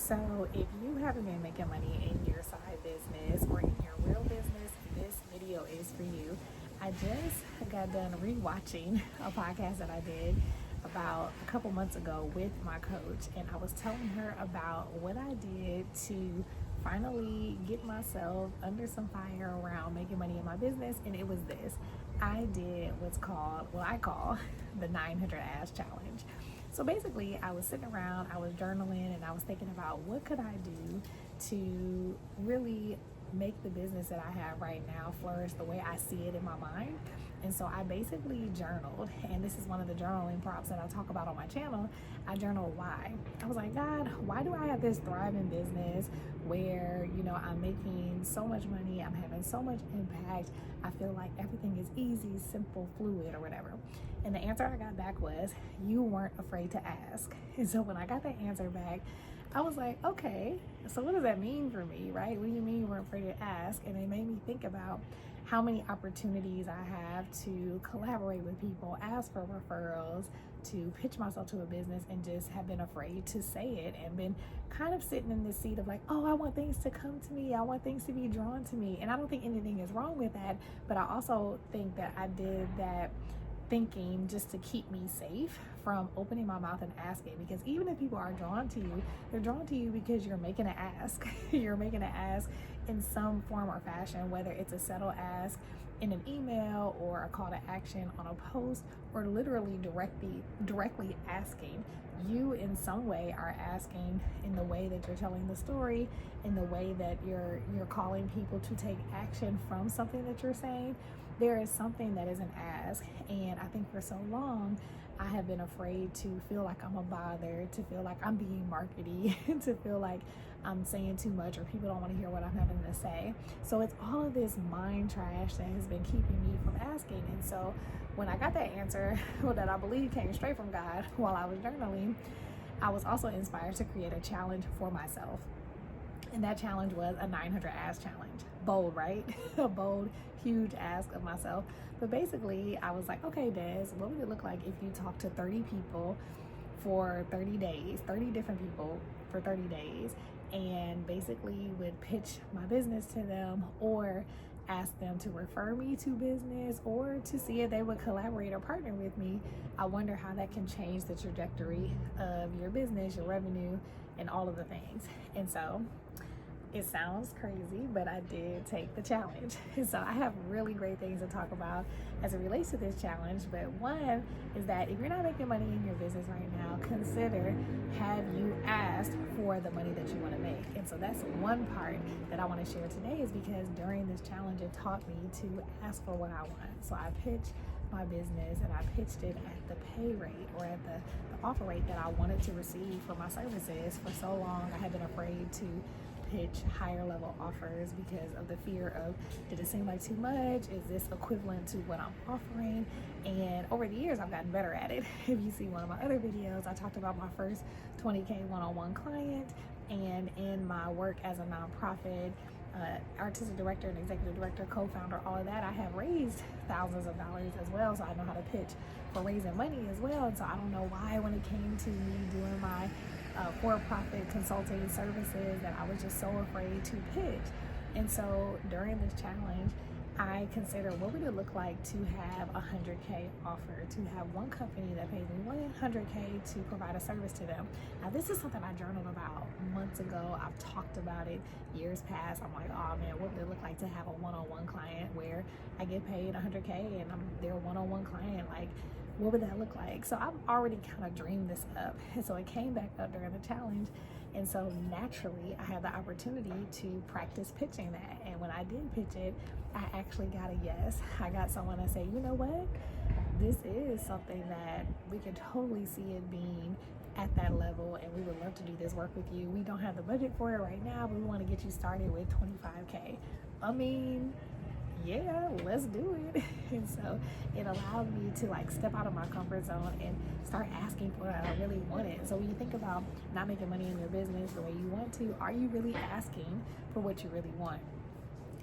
So, if you haven't been making money in your side business or in your real business, this video is for you. I just got done rewatching a podcast that I did about a couple months ago with my coach, and I was telling her about what I did to finally get myself under some fire around making money in my business. And it was this: I did what's called, what I call, the 900 Ask Challenge. So basically, I was sitting around, I was journaling, and I was thinking about what could I do to really make the business that I have right now flourish the way I see it in my mind. And so I basically journaled, and this is one of the journaling prompts that I talk about on my channel. I journaled why. I was like, God, why do I have this thriving business where, I'm making so much money, I'm having so much impact, I feel like everything is easy, simple, fluid, or whatever. And the answer I got back was, you weren't afraid to ask. And so when I got that answer back, I was like, okay, so what does that mean for me, right? What do you mean you weren't afraid to ask? And it made me think about how many opportunities I have to collaborate with people, ask for referrals, to pitch myself to a business, and just have been afraid to say it and been kind of sitting in this seat of like, oh, I want things to come to me. I want things to be drawn to me. And I don't think anything is wrong with that, but I also think that I did that thinking just to keep me safe from opening my mouth and asking, because even if people are drawn to you, they're drawn to you because you're making an ask. You're making an ask in some form or fashion, whether it's a subtle ask in an email or a call to action on a post, or literally directly asking. You in some way are asking in the way that you're telling the story, in the way that you're calling people to take action from something that you're saying. There is something that is an ask, and I think for so long I have been afraid to feel like I'm a bother, to feel like I'm being markety, to feel like I'm saying too much or people don't want to hear what I'm having to say. So it's all of this mind trash that has been keeping me from asking. And so when I got that answer, that I believe came straight from God while I was journaling, I was also inspired to create a challenge for myself. And that challenge was a 900 Ask Challenge. Bold, right? A bold, huge ask of myself. But basically, I was like, okay, Des, what would it look like if you talk to 30 people for 30 days, 30 different people for 30 days, and basically would pitch my business to them, or ask them to refer me to business, or to see if they would collaborate or partner with me. I wonder how that can change the trajectory of your business, your revenue, and all of the things. And so it sounds crazy, but I did take the challenge. So I have really great things to talk about as it relates to this challenge. But one is that if you're not making money in your business right now, consider, have you asked for the money that you want to make? And so that's one part that I want to share today, is because during this challenge, it taught me to ask for what I want. So I pitched my business, and I pitched it at the pay rate, or at the offer rate that I wanted to receive for my services. For so long, I had been afraid to pitch higher level offers because of the fear of, did it seem like too much? Is this equivalent to what I'm offering? And over the years, I've gotten better at it. If you see one of my other videos, I talked about my first 20K one-on-one client, and in my work as a nonprofit, artistic director and executive director, co-founder, all of that, I have raised thousands of dollars as well. So I know how to pitch for raising money as well. And so I don't know why, when it came to me doing my for-profit consulting services, that I was just so afraid to pitch. And so during this challenge, I consider, what would it look like to have a 100K offer, to have one company that pays me 100K to provide a service to them. Now, this is something I journaled about months ago. I've talked about it years past. I'm like, oh man, what would it look like to have a one-on-one client where I get paid 100K and I'm their one-on-one client? Like, what would that look like? So I've already kind of dreamed this up. And so it came back up during the challenge. And so naturally, I had the opportunity to practice pitching that. And when I did pitch it, I actually got a yes. I got someone to say, you know what? This is something that we could totally see it being at that level, and we would love to do this work with you. We don't have the budget for it right now, but we want to get you started with 25K. I mean, yeah, let's do it. And so it allowed me to step out of my comfort zone and start asking for what I really wanted. So when you think about not making money in your business the way you want to, are you really asking for what you really want?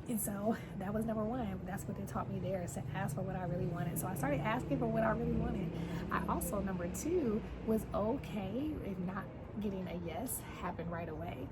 And so that was number one. That's what it taught me there, is to ask for what I really wanted. So I started asking for what I really wanted. I also, number two, was okay if not getting a yes happen right away,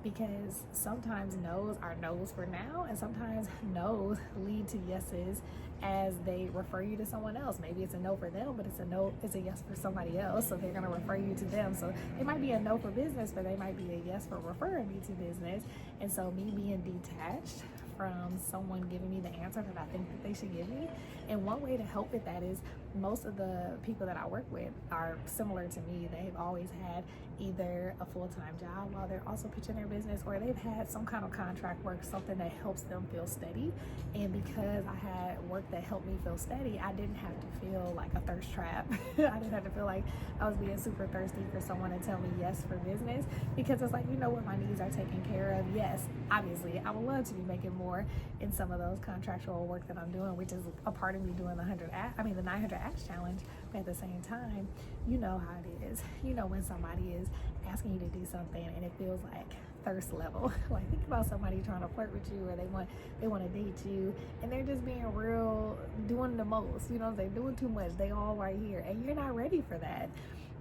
because sometimes no's are no's for now, and sometimes no's lead to yeses as they refer you to someone else. Maybe it's a no for them, but it's a yes for somebody else, so they're going to refer you to them. So it might be a no for business, but they might be a yes for referring me to business. And so me being detached from someone giving me the answer that I think that they should give me. And one way to help with that is most of the people that I work with are similar to me. They've always had either a full-time job while they're also pitching their business, or they've had some kind of contract work, something that helps them feel steady. And because I had work that helped me feel steady, I didn't have to feel like a thirst trap. I didn't have to feel like I was being super thirsty for someone to tell me yes for business, because it's like, you know what, my needs are taken care of. Yes, obviously I would love to be making more in some of those contractual work that I'm doing, which is a part of me doing the 900 Acts challenge. But at the same time, you know how it is. You know when somebody is asking you to do something and it feels like thirst level. Like, think about somebody trying to flirt with you, or they want to date you, and they're just being real, doing the most, you know, they're doing too much, they all right here, and you're not ready for that.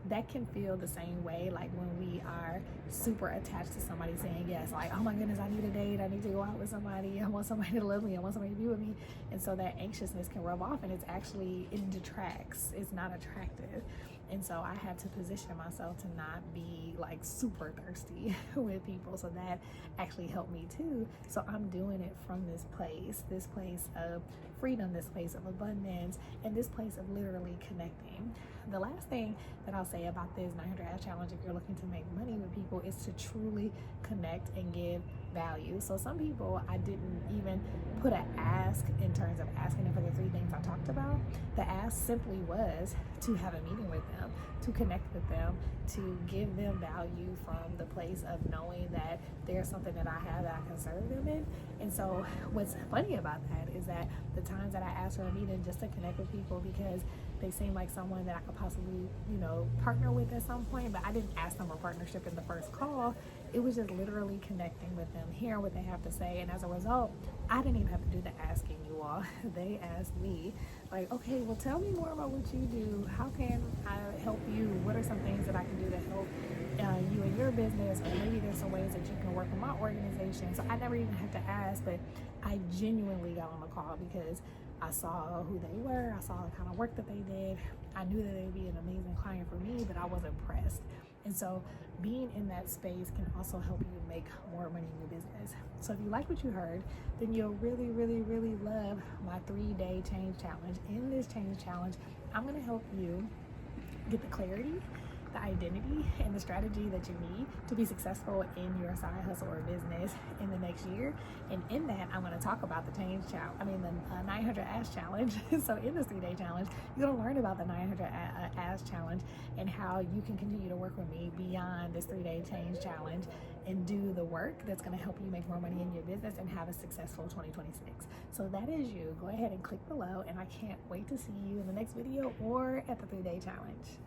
That can feel the same way, like when we are super attached to somebody saying yes, like, oh my goodness, I need a date, I need to go out with somebody, I want somebody to love me, I want somebody to be with me. And so that anxiousness can rub off, and it detracts, it's not attractive. And so I had to position myself to not be like super thirsty with people. So that actually helped me too. So I'm doing it from this place of freedom, this place of abundance, and this place of literally connecting. The last thing that I'll say about this 900 Ask Challenge, if you're looking to make money with people, is to truly connect and give value. So some people, I didn't even put an ask in terms of asking them for the 3 things I talked about. The ask simply was to have a meeting with them, to connect with them, to give them value from the place of knowing that there's something that I have that I can serve them in. And so what's funny about that is that the times that I ask for a meeting just to connect with people because they seem like someone that I could possibly, you know, partner with at some point, but I didn't ask them for partnership in the first call. It was just literally connecting with them, hearing what they have to say. And as a result, I didn't even have to do the asking, you all. They asked me, like, okay, well, tell me more about what you do. How can I help you? What are some things that I can do to help you in your business? Or maybe there's some ways that you can work with my organization. So I never even had to ask, but I genuinely got on the call because I saw who they were. I saw the kind of work that they did. I knew that they'd be an amazing client for me, but I was impressed. And so being in that space can also help you make more money in your business. So if you like what you heard, then you'll really, really, really love my 3-day change challenge. In this change challenge, I'm going to help you get the clarity, the identity, and the strategy that you need to be successful in your side hustle or business in the next year. And in that, I'm going to talk about the 900 Ask Challenge. So in this 3-day challenge, you're going to learn about the 900 Ask Challenge and how you can continue to work with me beyond this 3-day change challenge and do the work that's going to help you make more money in your business and have a successful 2026. So that is you. Go ahead and click below, and I can't wait to see you in the next video or at the 3-day challenge.